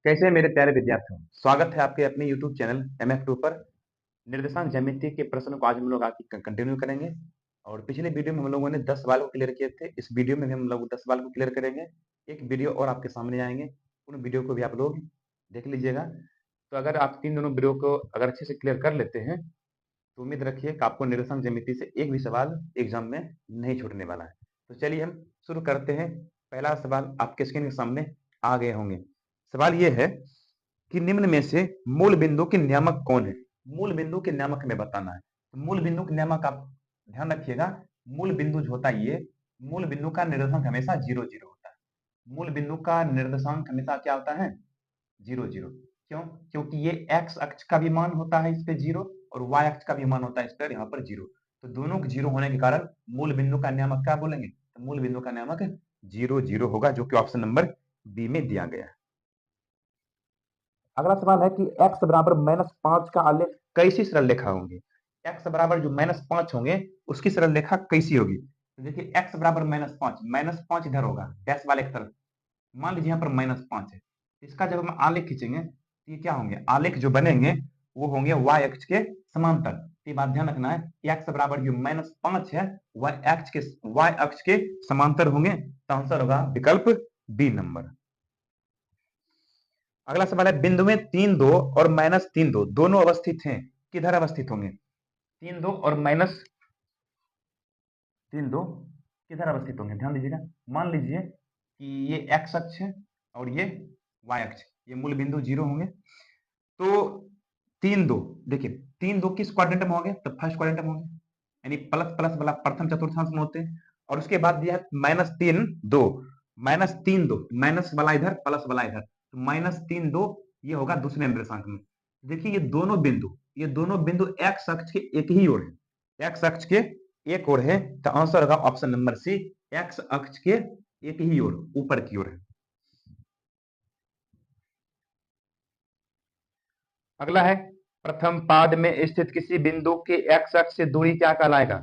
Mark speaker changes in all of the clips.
Speaker 1: कैसे हैं मेरे प्यारे विद्यार्थियों। स्वागत है आपके अपने YouTube चैनल MF2 पर। निर्देशांक ज्यामिति के प्रश्नों को आज हम लोग आगे कंटिन्यू करेंगे और पिछले वीडियो में हम लोगों ने 10 सवाल को क्लियर किए थे। इस वीडियो में भी हम लोग 10 सवाल को क्लियर करेंगे। एक वीडियो और आपके सामने आएंगे, उन वीडियो को भी आप लोग देख लीजिएगा। तो अगर आप तीन दोनों वीडियो को अगर अच्छे से क्लियर कर लेते हैं तो उम्मीद रखिए कि आपको निर्देशांक ज्यामिति से एक भी सवाल एग्जाम में नहीं छूटने वाला है। तो चलिए हम शुरू करते हैं। पहला सवाल आपके स्क्रीन के सामने आ गए होंगे। सवाल यह है कि निम्न में से मूल बिंदु के नियामक कौन है। मूल बिंदु के नियामक हमें बताना है। तो मूल बिंदु के नियामक आप ध्यान रखिएगा। मूल बिंदु जो होता है, ये मूल बिंदु का निर्देशांक हमेशा 0 0 होता है। मूल बिंदु का निर्देशांक हमेशा क्या होता है? 0 0। क्यों? क्योंकि ये एक्स अक्ष का भी मान होता है इस पे 0 और वाई अक्ष का भी मान होता है इस पर यहाँ पर 0। तो दोनों के 0 होने के कारण मूल बिंदु का नियामक क्या बोलेंगे? तो मूल बिंदु का नियामक 0 0 होगा, जो कि ऑप्शन नंबर बी में दिया गया है। अगला सवाल है कि x बराबर -5 का आलेख कैसी सरल रेखा होंगी। x बराबर जो -5 होंगे उसकी सरल रेखा कैसी होगी? तो देखिए x बराबर -5 इधर होगा डैश वाले की तरफ। मान लीजिए यहाँ पर -5 है। इसका जब हम आलेख खींचेंगे तो ये क्या होंगे? आलेख जो बनेंगे वो होंगे y अक्ष के समांतर। ये बात ध्यान रखना है कि x बराबर जो -5 है y अक्ष के समांतर होंगे। तो आंसर होगा विकल्प बी नंबर। अगला सवाल है बिंदु में 3 2 और -3 2 दोनों अवस्थित हैं, किधर अवस्थित होंगे? 3 2 और -3 2 किधर अवस्थित होंगे? ध्यान दीजिएगा। मान लीजिए कि ये x अक्ष है और ये y अक्ष, ये मूल बिंदु 0 होंगे। तो 3 2 देखिए 3 2 किस क्वाड्रेंट में होंगे? तो फर्स्ट क्वाड्रेंट में होंगे, यानी प्लस प्लस वाला प्रथम चतुर्थांश में होते हैं। और उसके बाद दिया है -3 2 -3 2 माइनस वाला इधर प्लस वाला इधर, तो -3 2 ये होगा दूसरे निर्देशांक में। देखिए ये दोनों बिंदु एक्स अक्ष के एक ही ओर है, एक्स अक्ष के एक ओर है। तो आंसर होगा ऑप्शन नंबर सी, एक्स अक्ष के एक ही ओर, ऊपर की ओर है। अगला है प्रथम पाद में स्थित किसी बिंदु के एक्स अक्ष से दूरी क्या कहलाएगा?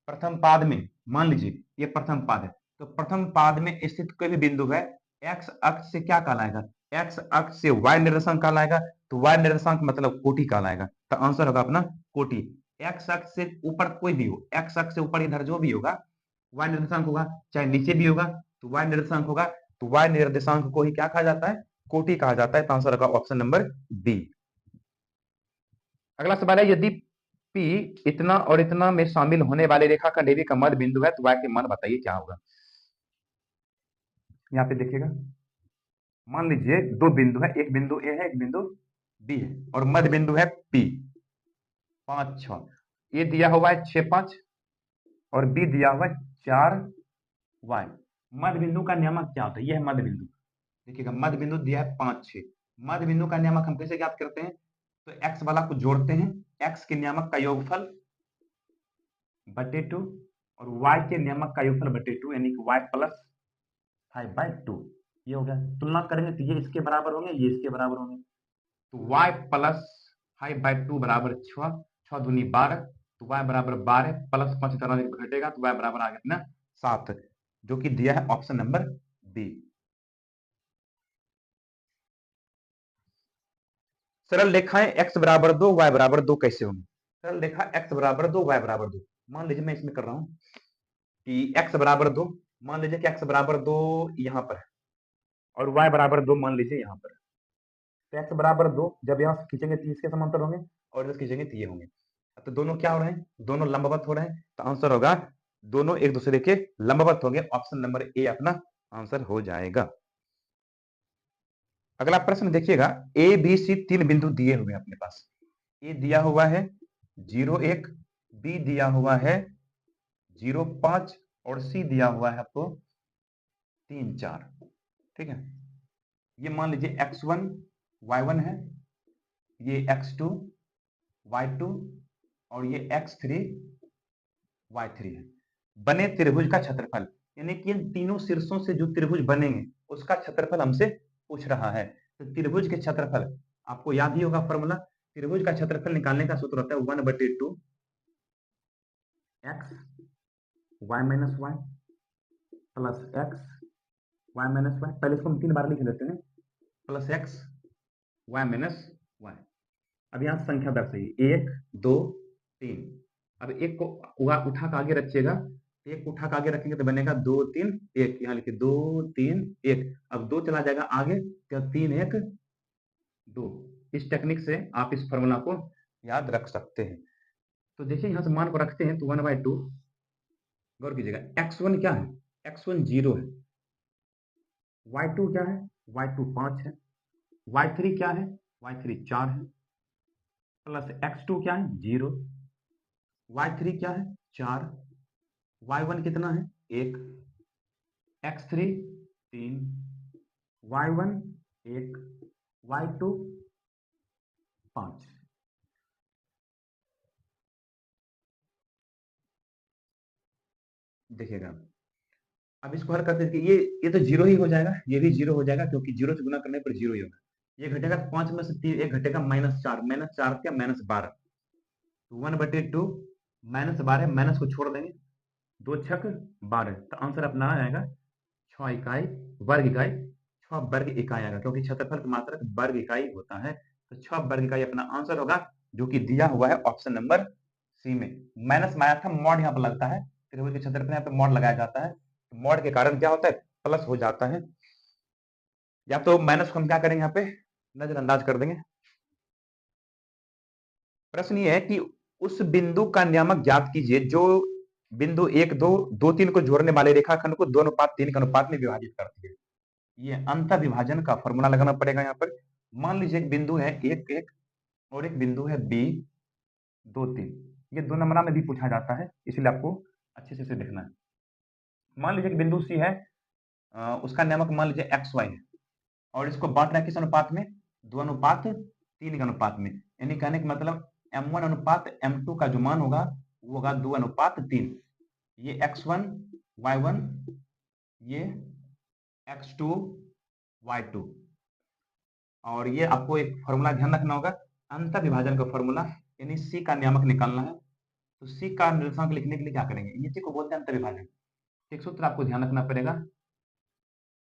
Speaker 1: प्रथम पाद में मान लीजिए ये प्रथम पाद है, तो प्रथम पाद में स्थित कोई भी बिंदु है एक्स अक्ष से क्या कहलाएगा? एक्स अक्ष से वाय निर्देशांक कहलाएगा। तो वाय निर्देशांक मतलब कोटि कहलाएगा। तो आंसर होगा अपना कोटि। एक्स अक्ष से ऊपर कोई भी हो, एक्स अक्ष से ऊपर इधर जो भी होगा वाय निर्देशांक होगा, चाहे नीचे भी होगा तो वाय निर्देशांक होगा। तो वाय निर्देशांक को ही क्या कहा जाता है? कोटि कहा जाता है। तो आंसर होगा ऑप्शन नंबर बी। अगला सवाल है यदि P इतना और इतना में शामिल होने वाले रेखाखंड AB का मध्य बिंदु है तो y के मान बताइए क्या होगा? यहाँ पे देखिएगा, मान लीजिए दो बिंदु है, एक बिंदु A है एक बिंदु B है और मध्य बिंदु है P 5 6। A दिया हुआ है 6 5 और B दिया हुआ है 4 y। मध्य बिंदु का नियामक क्या होता है? यह है मध्य बिंदु। देखिएगा मध्य बिंदु दिया है 5 6। मध्य बिंदु का नियामक हम कैसे ज्ञात करते हैं? तो x वाला को जोड़ते हैं, x के नियामक का योगफल बटे 2 और y के नियामक का योगफल बटे 2, यानी कि y प्लस 5/2। ये हो गया। तुलना करेंगे तो ये इसके बराबर होंगे, ये इसके बराबर होंगे। तो y प्लस 5/2 बराबर 6, 6 दूनी 12, तो y बराबर 12 प्लस 5 घटेगा तो y बराबर आ गया अपना 7, जो कि दिया है ऑप्शन नंबर बी। सरल रेखाएं x बराबर 2 y बराबर 2 कैसे होंगी? सरल रेखा x बराबर 2 y बराबर 2, मान लीजिए मैं इसमें कर रहा हूं कि x बराबर 2, मान लीजिए कि x बराबर 2 यहां पर है और y बराबर 2 मान लीजिए यहां पर। तो x बराबर 2 जब यहां से खींचेंगे तो इसके समांतर होंगे और इधर खींचेंगे तो ये होंगे। तो दोनों क्या हो रहे हैं? दोनों लंबवत हो रहे हैं। तो आंसर होगा दोनों एक दूसरे के लंबवत होंगे। ऑप्शन नंबर ए अपना आंसर हो जाएगा। अगला प्रश्न देखिएगा, ए बी सी तीन बिंदु दिए हुए हैं अपने पास। ए दिया हुआ है 0 1, बी दिया हुआ है 0 5 और सी दिया हुआ है आपको 3 4। ठीक है, ये मान लीजिए x1 y1 है, ये x2 y2 और ये x3 y3 है। बने त्रिभुज का क्षेत्रफल, यानी कि इन तीनों शीर्षों से जो त्रिभुज बनेंगे उसका क्षेत्रफल हमसे पूछ रहा है। तो त्रिभुज के क्षेत्रफल आपको याद ही होगा फॉर्मूला। त्रिभुज का क्षेत्रफल निकालने का सूत्र होता है 1/2 x y minus y plus x y minus y। पहले इसको हम 3 बार लिख लेते हैं, plus x y minus y। अब यहाँ संख्या दर्शाइए, 1 2 3। अब एक को उठा के आगे रखिएगा, एक उठा के आगे रखेंगे तो बनेगा 2 3 1। यहाँ लिखिए 2 3 1। अब 2 चला जाएगा आगे तो 3 1 2। इस टेक्निक से आप इस फॉर्मूला को याद रख सकते हैं। तो देखिए यहाँ से मान को रखते हैं तो 1/2। गौर कीजिएगा, x1 क्या है, x1 0 है, y2 क्या है, y2 5 है, y3 क्या है, y3 4 है, प्लस x2 क्या है 0, y3 क्या है 4, y1 कितना है 1, x3 3, y1 1, y2 5। देखिएगा, अब इसको हल करते हैं कि ये तो जीरो ही हो जाएगा, ये भी जीरो हो जाएगा क्योंकि जीरो से गुना करने पर जीरो ही होगा। ये घटेगा 5 में से 3, एक घटेगा -4, -4 क्या -12, तो 1/2 -12, माइनस को छोड़ देंगे, 2 छक 12, तो आंसर अपना आ जाएगा 6 इकाई वर्ग इकाई, 6 वर्ग इकाई आएगा क्योंकि क्षेत्रफल की मात्रक वर्ग इकाई होता है। तो 6 वर्ग इकाई अपना आंसर होगा, जो कि दिया हुआ है ऑप्शन नंबर सी में। माइनस में आया था, मॉड यहाँ पर लगता है, त्रिभुज के क्षेत्रफल यहाँ पे मॉड लगाया जाता है, तो मॉड के कारण क्या होता है, प्लस हो जाता है। या तो माइनस को हम क्या करेंगे, यहाँ पे नजरअंदाज कर देंगे। प्रश्न ये है कि उस बिंदु का नियामक ज्ञात कीजिए जो बिंदु 1 2 2 3 को जोड़ने वाले रेखाखंड को 2:3 के अनुपात में विभाजित करती है। ये अंतर विभाजन का फॉर्मूला लगाना पड़ेगा यहाँ पर। मान लीजिए एक बिंदु है 1 1 और एक बिंदु है बी 2 3। ये 2 नंबर में भी पूछा जाता है, इसलिए आपको अच्छे से इसे देखना है। मान लीजिए कि बिंदु सी है, उसका नियामक मान लीजिए एक्स वाई है, और इसको बांट रहा है किस अनुपात में, 2:3 के अनुपात में। यानी कहने का मतलब m1 अनुपात m2 का जो मान होगा वो होगा 2:3। ये x1 y1, ये x2 y2। और ये आपको एक फॉर्मूला ध्यान रखना होगा, अंतर विभाजन का फॉर्मूला, यानी सी का नियामक निकालना है। तो सी का निर्देशांक लिखने के लिए क्या करेंगे, इसी को बोलते हैं अंतर विभाजन। एक सूत्र आपको ध्यान रखना पड़ेगा,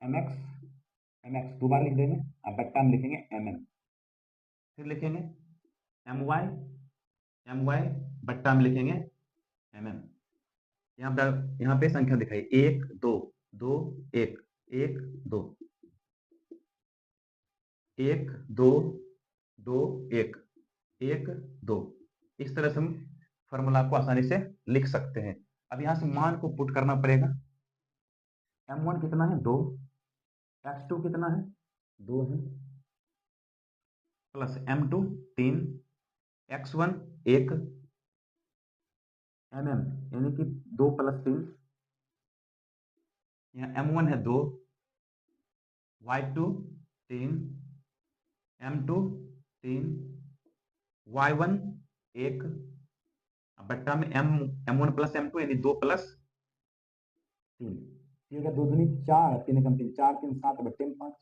Speaker 1: mx, mx 2 बार लिख देंगे, अब बट्टा में लिखेंगे mm, फिर लिखेंगे my, my बट्टा में लिखेंगे mm। यहाँ पे संख्या दिखाई 1 2 2 1 1 2 1 2 2 1 1 2। इस तरह से हम फॉर्मूला को आसानी से लिख सकते हैं। अब यहाँ से मान को पुट करना पड़ेगा। m1 कितना है 2, x2 कितना है 2 है, प्लस m2 3, x1 1 mm, यानी कि 2 + 3, यहाँ m1 है 2, y2 3, m2 3, y1 1, बट्टा में m1 + m2 यानी 2 + 3। ये का 2 दूनी 4, 3 एकम 3, 4 3 7 बट्टे में 5,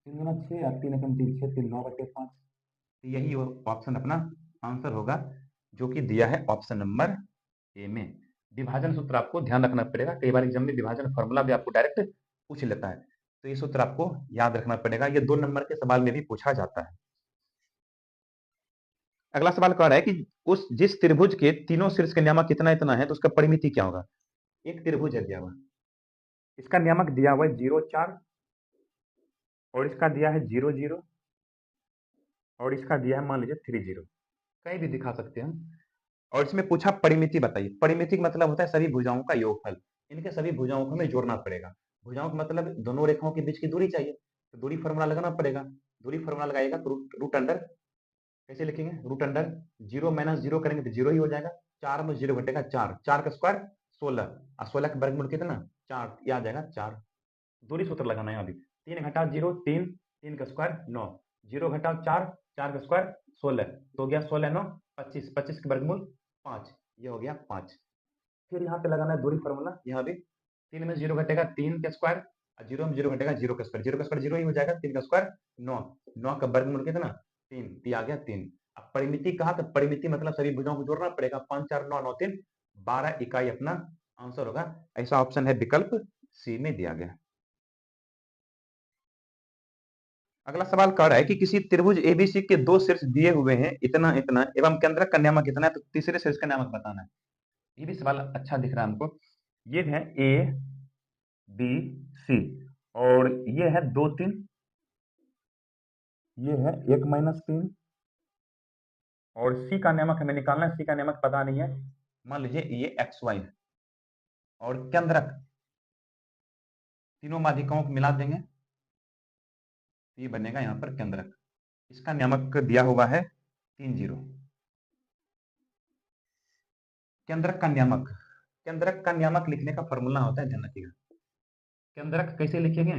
Speaker 1: 3 दूना 6, 3 एकम 3 6 3 9 बट्टे 5। तो यही ऑप्शन अपना आंसर होगा, जो कि दिया है ऑप्शन नंबर ए में। विभाजन सूत्र आपको ध्यान रखना पड़ेगा, कई बार एग्जाम में विभाजन फॉर्मूला भी आपको डायरेक्ट पूछ लेता है, तो ये सूत्र आपको याद रखना पड़ेगा। ये 2 नंबर के सवाल में भी पूछा जाता है। अगला सवाल कह रहा है कि उस जिस त्रिभुज के तीनों शीर्ष का नियामक कितना इतना है तो उसका परिमिति क्या होगा। एक त्रिभुज है दिया हुआ, इसका नियामक दिया हुआ है 0 4, और इसका दिया है 0 0, और इसका दिया है मान लीजिए 3 0, कहीं भी दिखा सकते हैं। और इसमें पूछा परिमिति बताइए। परिमिति का मतलब होता है सभी भुजाओं का योगफल। इनके सभी भुजाओं को हमें जोड़ना पड़ेगा। भुजाओं का मतलब दोनों रेखाओं के बीच की दूरी चाहिए, तो दूरी फॉर्मूला लगाना पड़ेगा। दूरी फॉर्मूला लगाएगा तो रूट अंडर, कैसे लिखेंगे, रूट अंडर 0 - 0 करेंगे तो 0 ही हो जाएगा। 4 में 0 घटेगा 4, 4 का स्क्वायर 16, और 16 का वर्गमूल कितना 4, ये आ जाएगा 4। दूरी सूत्र लगाना है अभी, 3 घटाओ 0 3, 3 का स्क्वायर 9, 0 घटाओ 4, 4 का स्क्वायर 16, तो हो गया 16 9 25, 25 का वर्गमूल 5, ये हो गया 5। फिर यहाँ पे लगाना है दूरी फॉर्मूला, यहाँ भी 3 में 0 घटेगा 3 का स्क्वायर, और 0 में 0 घटेगा 0 का स्क्वायर, 0 का स्क्वायर 0 ही हो जाएगा, 3 का स्क्वायर 9, 9 का वर्गमूल कितना 3, ये आ गया 3। अब परिमिति कहा, तो परिमिति मतलब सभी भुजाओं को जोड़ना पड़ेगा, 5 4 9 9 3 12 इकाई अपना आंसर होगा। ऐसा ऑप्शन है विकल्प सी में दिया गया। अगला सवाल कह रहा है कि किसी त्रिभुज एबीसी के दो शीर्ष दिए हुए हैं इतना इतना एवं केंद्रक का नियामक कितना है, तो तीसरे शीर्ष का नियामक बताना है। ये भी सवाल अच्छा दिख रहा है हमको। ये है ए बी सी और ये है 2 3, ये है 1 - 3 और सी का नियामक हमें निकालना है। सी का नियामक पता नहीं है, मान लीजिए ये एक्स वाई है और केंद्रक तीनों माध्यिकाओं को मिला देंगे, ये बनेगा यहाँ पर केंद्रक। इसका नियामक दिया हुआ है 3 0। केंद्रक का नियामक, केंद्रक का नियामक लिखने का फॉर्मूला होता है, ध्यान रखिएगा। केंद्रक कैसे लिखेंगे,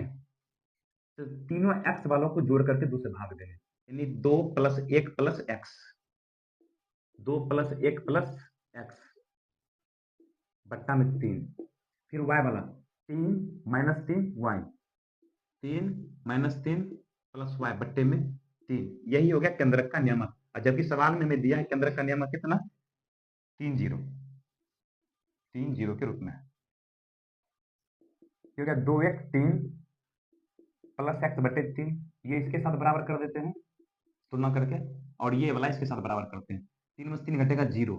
Speaker 1: तो तीनों एक्स वालों को जोड़ करके 2 से भाग देंगे, यानी 2 + 1 + एक्स, 2 + 1 + एक्स बट्टा में 3, फिर वाई वाला 3 - 3 वाई, 3 - 3 + वाई बट्टे में 3। यही हो गया केंद्रक का नियामक। और जबकि सवाल में हमें दिया है केंद्रक का नियामक कितना, 3 0, 3 0 के रूप में। हो गया 2 1 3 + एक्स बट्टे 3, ये इसके साथ बराबर कर देते हैं तुलना करके, और ये वाला इसके साथ बराबर करते हैं। 3 में से 3 घटेगा 0,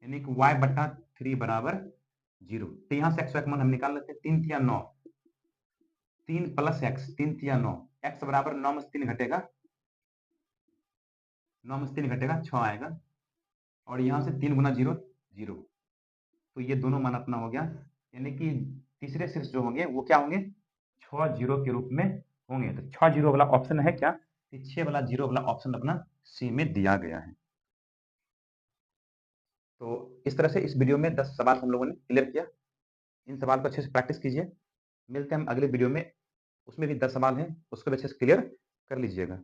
Speaker 1: यानी कि y बटा 3 बराबर 0। तो यहाँ से एक्स का मान हम निकाल लेते हैं। 3 तिया 9, 3 + एक्स, 3 तिया 9, एक्स बराबर 9 में से 3 घटेगा, 9 में से 3 घटेगा 6 आएगा, और यहाँ से 3 × 0 0, तो ये दोनों मान अपना हो गया, यानी कि तीसरे शीर्ष जो होंगे वो क्या होंगे, 6 0 के रूप में होंगे। तो 6 0 वाला ऑप्शन है क्या, 6 वाला 0 वाला ऑप्शन अपना सी में दिया गया है। तो इस तरह से इस वीडियो में 10 सवाल हम लोगों ने क्लियर किया। इन सवाल को अच्छे से प्रैक्टिस कीजिए। मिलते हैं हम अगले वीडियो में, उसमें भी 10 सवाल हैं, उसको भी अच्छे से क्लियर कर लीजिएगा।